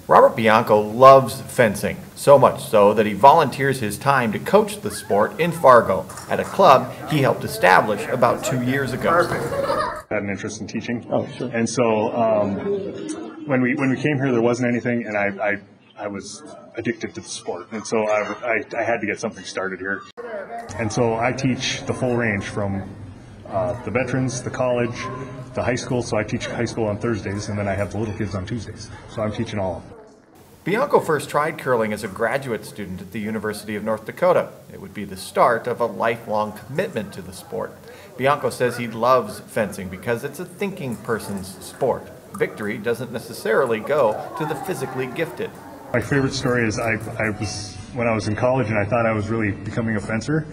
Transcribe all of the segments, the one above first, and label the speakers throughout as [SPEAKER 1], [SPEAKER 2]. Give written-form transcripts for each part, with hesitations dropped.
[SPEAKER 1] Robert Bianco loves fencing, so much so that he volunteers his time to coach the sport in Fargo at a club he helped establish about 2 years ago.
[SPEAKER 2] I had an interest in teaching.
[SPEAKER 3] Oh, sure.
[SPEAKER 2] And so when we came here, there wasn't anything, and I was addicted to the sport. And so I had to get something started here. And so I teach the full range from the veterans, the college, the high school. So I teach high school on Thursdays, and then I have the little kids on Tuesdays. So I'm teaching all of them.
[SPEAKER 1] Bianco first tried curling as a graduate student at the University of North Dakota. It would be the start of a lifelong commitment to the sport. Bianco says he loves fencing because it's a thinking person's sport. Victory doesn't necessarily go to the physically gifted.
[SPEAKER 2] My favorite story is when I was in college and I thought I was really becoming a fencer.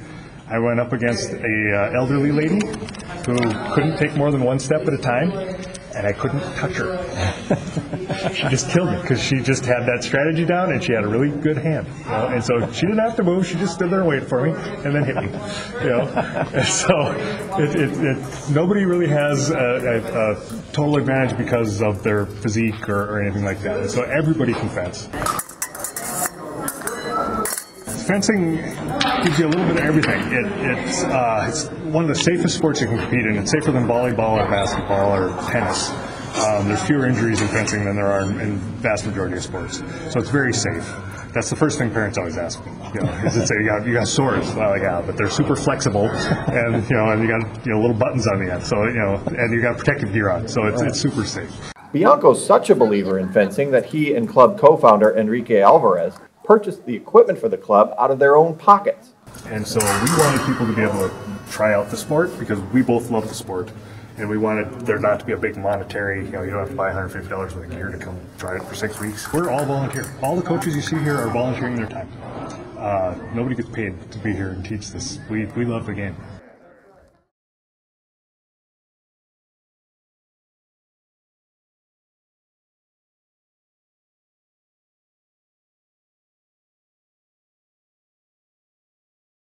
[SPEAKER 2] I went up against a elderly lady who couldn't take more than one step at a time, and I couldn't touch her. She just killed me because she just had that strategy down, and she had a really good hand. You know? And so she didn't have to move; she just stood there and waited for me, and then hit me. You know, and so nobody really has a total advantage because of their physique or anything like that. And so everybody can fence. Fencing gives you a little bit of everything. It's one of the safest sports you can compete in. It's safer than volleyball or basketball or tennis. There's fewer injuries in fencing than there are in vast majority of sports. So it's very safe. That's the first thing parents always ask me. You know, is it say you got swords? Well, yeah, but they're super flexible, and you got little buttons on the end. So and you got protective gear on. So it's super safe.
[SPEAKER 1] Bianco's such a believer in fencing that he and club co-founder Enrique Alvarez purchased the equipment for the club out of their own pockets.
[SPEAKER 2] And so we wanted people to be able to try out the sport because we both love the sport. And we wanted there not to be a big monetary, you don't have to buy $150 worth of gear to come try it for 6 weeks. We're all volunteer. All the coaches you see here are volunteering their time. Nobody gets paid to be here and teach this. We love the game.